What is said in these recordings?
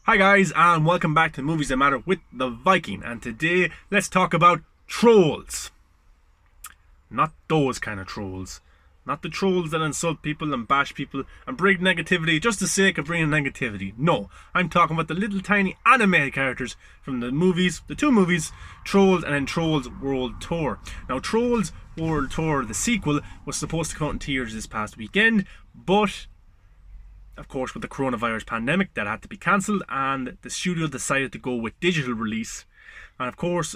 Hi guys, and welcome back to Movies That Matter with the Viking. And today, let's talk about trolls. Not those kind of trolls. Not the trolls that insult people and bash people and bring negativity just the sake of bringing negativity. No, I'm talking about the little tiny animated characters from the movies, the two movies, Trolls and then Trolls World Tour. Now, Trolls World Tour, the sequel, was supposed to come out in theaters this past weekend, but of course, with the coronavirus pandemic, that had to be cancelled, and the studio decided to go with digital release. And of course,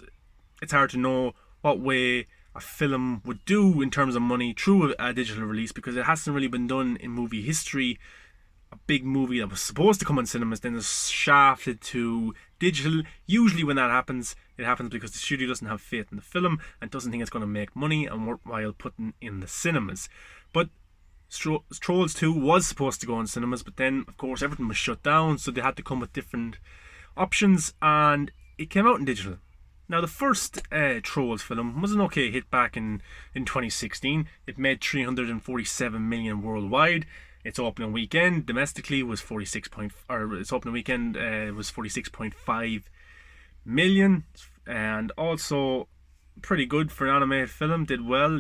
it's hard to know what way a film would do in terms of money through a digital release, because it hasn't really been done in movie history. A big movie that was supposed to come in cinemas then is shafted to digital. Usually when that happens, it happens because the studio doesn't have faith in the film and doesn't think it's going to make money and worthwhile putting in the cinemas. But Trolls 2 was supposed to go in cinemas, but then of course everything was shut down, so they had to come with different options, and it came out in digital. Now, the first Trolls film was an okay hit back in 2016. It made 347 million worldwide. Its opening weekend domestically was 46.5 million, and also pretty good for an animated film. Did well,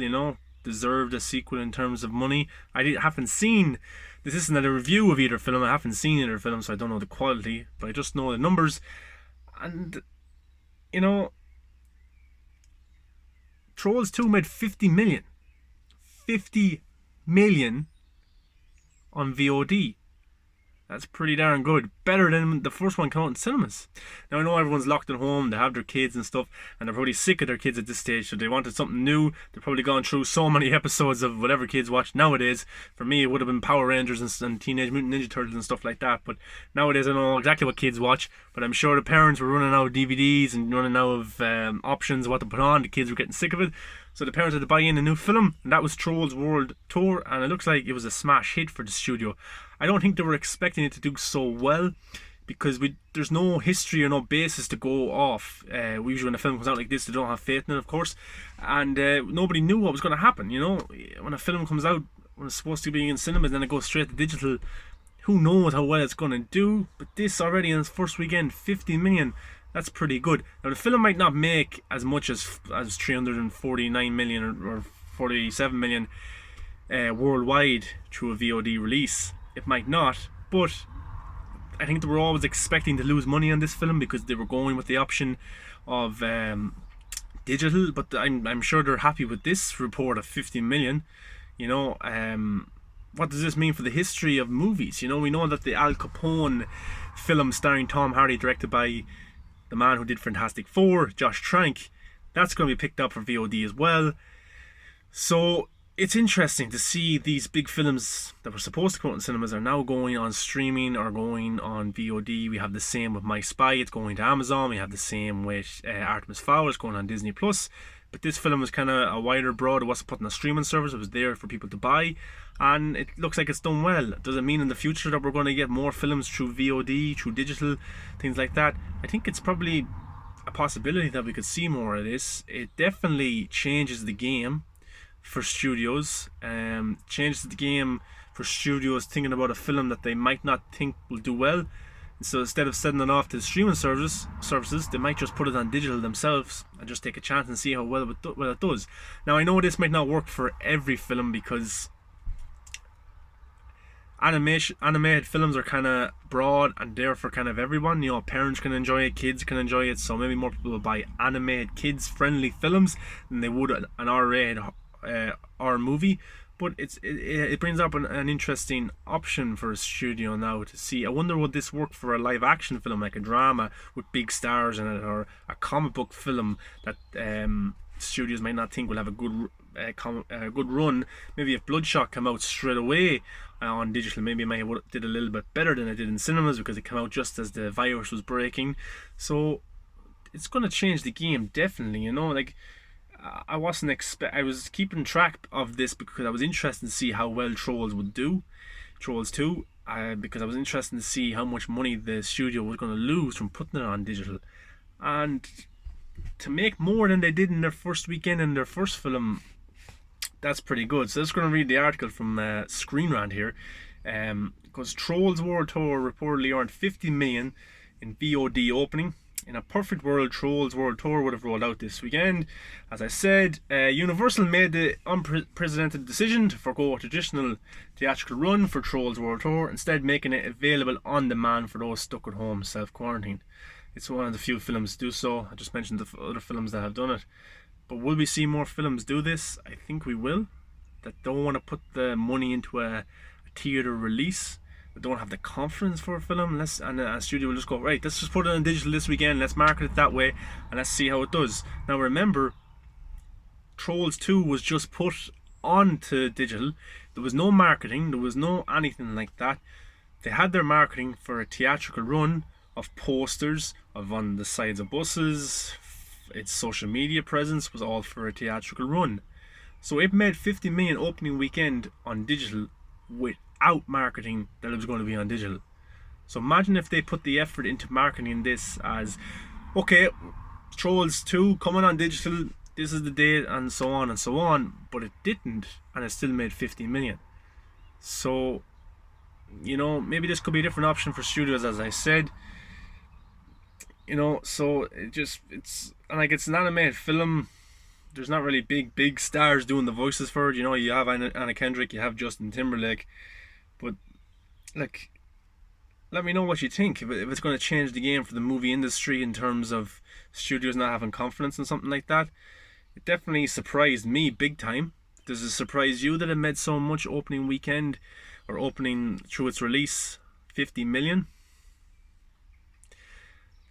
deserved a sequel in terms of money. Haven't seen, this isn't a review of either film, I haven't seen either film, so I don't know the quality, but I just know the numbers. And Trolls 2 made 50 million on VOD. That's pretty darn good. Better than the first one came out in cinemas. Now, I know everyone's locked at home, they have their kids and stuff, and they're probably sick of their kids at this stage, so they wanted something new. They've probably gone through so many episodes of whatever kids watch nowadays. For me, it would have been Power Rangers and Teenage Mutant Ninja Turtles and stuff like that, but nowadays I know exactly what kids watch, but I'm sure the parents were running out of DVDs and running out of options what to put on. The kids were getting sick of it, so the parents had to buy in a new film, and that was Trolls World Tour, and it looks like it was a smash hit for the studio. I don't think they were expecting it to do so well, because there's no history or no basis to go off. Usually when a film comes out like this, they don't have faith in it, of course, and nobody knew what was going to happen. When a film comes out, when it's supposed to be in cinemas, then it goes straight to digital, who knows how well it's going to do. But this already in its first weekend, 50 million, that's pretty good. Now, the film might not make as much as 349 million or 47 million worldwide through a VOD release. It might not, but I think they were always expecting to lose money on this film because they were going with the option of digital. But I'm sure they're happy with this report of 50 million. What does this mean for the history of movies? We know that the Al Capone film starring Tom Hardy, directed by the man who did Fantastic Four, Josh Trank, that's going to be picked up for VOD as well. So it's interesting to see these big films that were supposed to come out in cinemas are now going on streaming or going on VOD. We have the same with My Spy, it's going to Amazon. We have the same with Artemis Fowl, it's going on Disney+. But this film was kind of a wider broad. It wasn't put on a streaming service, it was there for people to buy, and it looks like it's done well. Does it mean in the future that we're going to get more films through VOD, through digital, things like that? I think it's probably a possibility that we could see more of this. It definitely changes the game for studios, changes the game for studios thinking about a film that they might not think will do well. So instead of sending it off to the streaming services, they might just put it on digital themselves and just take a chance and see how well it does. Now, I know this might not work for every film because animated films are kind of broad and there for kind of everyone. Parents can enjoy it, kids can enjoy it, so maybe more people will buy animated, kids-friendly films than they would an R-rated R movie. But it brings up an interesting option for a studio now to see. I wonder, would this work for a live action film, like a drama with big stars in it, or a comic book film that studios might not think will have a good run. Maybe if Bloodshot came out straight away on digital, maybe it might have did a little bit better than it did in cinemas because it came out just as the virus was breaking. So it's going to change the game, definitely. I was keeping track of this because I was interested to see how well Trolls would do, Trolls 2, because I was interested to see how much money the studio was going to lose from putting it on digital. And to make more than they did in their first weekend in their first film, that's pretty good. So I'm just going to read the article from Screen Rant here. Because Trolls World Tour reportedly earned 50 million in VOD opening. In a perfect world, Trolls World Tour would have rolled out this weekend. As I said, Universal made the unprecedented decision to forgo a traditional theatrical run for Trolls World Tour, instead making it available on demand for those stuck at home self-quarantine. It's one of the few films to do so. I just mentioned the other films that have done it. But will we see more films do this? I think we will. That don't want to put the money into a theatre release. Don't have the confidence for a film, and a studio will just go, right, let's just put it on digital this weekend, let's market it that way, and let's see how it does. Now remember, Trolls 2 was just put onto digital. There was no marketing, there was no anything like that. They had their marketing for a theatrical run of posters of on the sides of buses. Its social media presence was all for a theatrical run. So it made 50 million opening weekend on digital without marketing that it was going to be on digital. So imagine if they put the effort into marketing this as, okay, Trolls 2 coming on digital, this is the date, and so on, but it didn't, and it still made 50 million. So, you know, maybe this could be a different option for studios, as I said. You know, so it's like, it's an animated film. There's not really big stars doing the voices for it. You know, you have Anna Kendrick, you have Justin Timberlake, but like, let me know what you think. If it's going to change the game for the movie industry in terms of studios not having confidence in something like that. It definitely surprised me big time. Does it surprise you that it made so much opening weekend, or opening through its release, 50 million?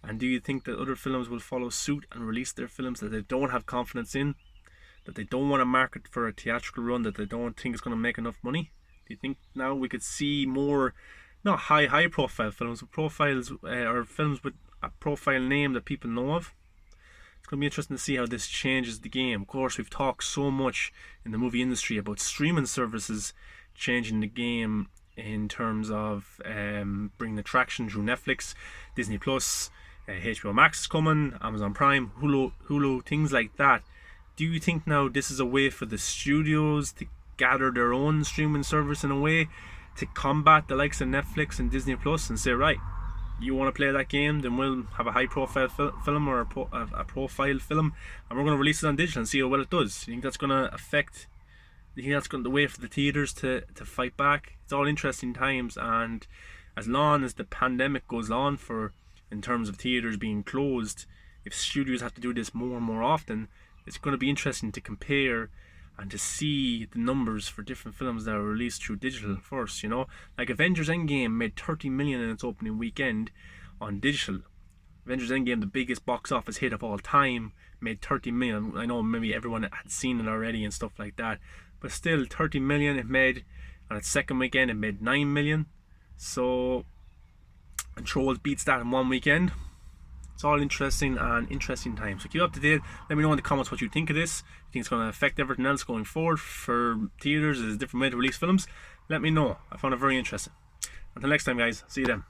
And do you think that other films will follow suit and release their films that they don't have confidence in, that they don't want to market for a theatrical run, that they don't think is going to make enough money? Do you think now we could see more, not high profile films, but profiles or films with a profile name that people know of? It's going to be interesting to see how this changes the game. Of course, we've talked so much in the movie industry about streaming services changing the game in terms of bringing attraction through Netflix, Disney Plus, HBO Max is coming, Amazon Prime, Hulu, things like that. Do you think now this is a way for the studios to gather their own streaming service in a way to combat the likes of Netflix and Disney Plus and say, right, you want to play that game, then we'll have a high profile film or a profile film, and we're going to release it on digital and see how well it does? Do you think that's going to affect, do you think that's going to the way for the theatres to fight back? It's all interesting times, and as long as the pandemic goes on for, in terms of theatres being closed, if studios have to do this more and more often, it's going to be interesting to compare and to see the numbers for different films that are released through digital first. You know, like Avengers Endgame made 30 million in its opening weekend on digital. Avengers Endgame, the biggest box office hit of all time, made 30 million. I know maybe everyone had seen it already and stuff like that, but still 30 million it made. On its second weekend it made 9 million. So, and Trolls beats that in one weekend. It's all interesting and interesting times. So keep up to date. Let me know in the comments what you think of this. You think it's going to affect everything else going forward for theatres? Is it a different way to release films? Let me know. I found it very interesting. Until next time, guys. See you then.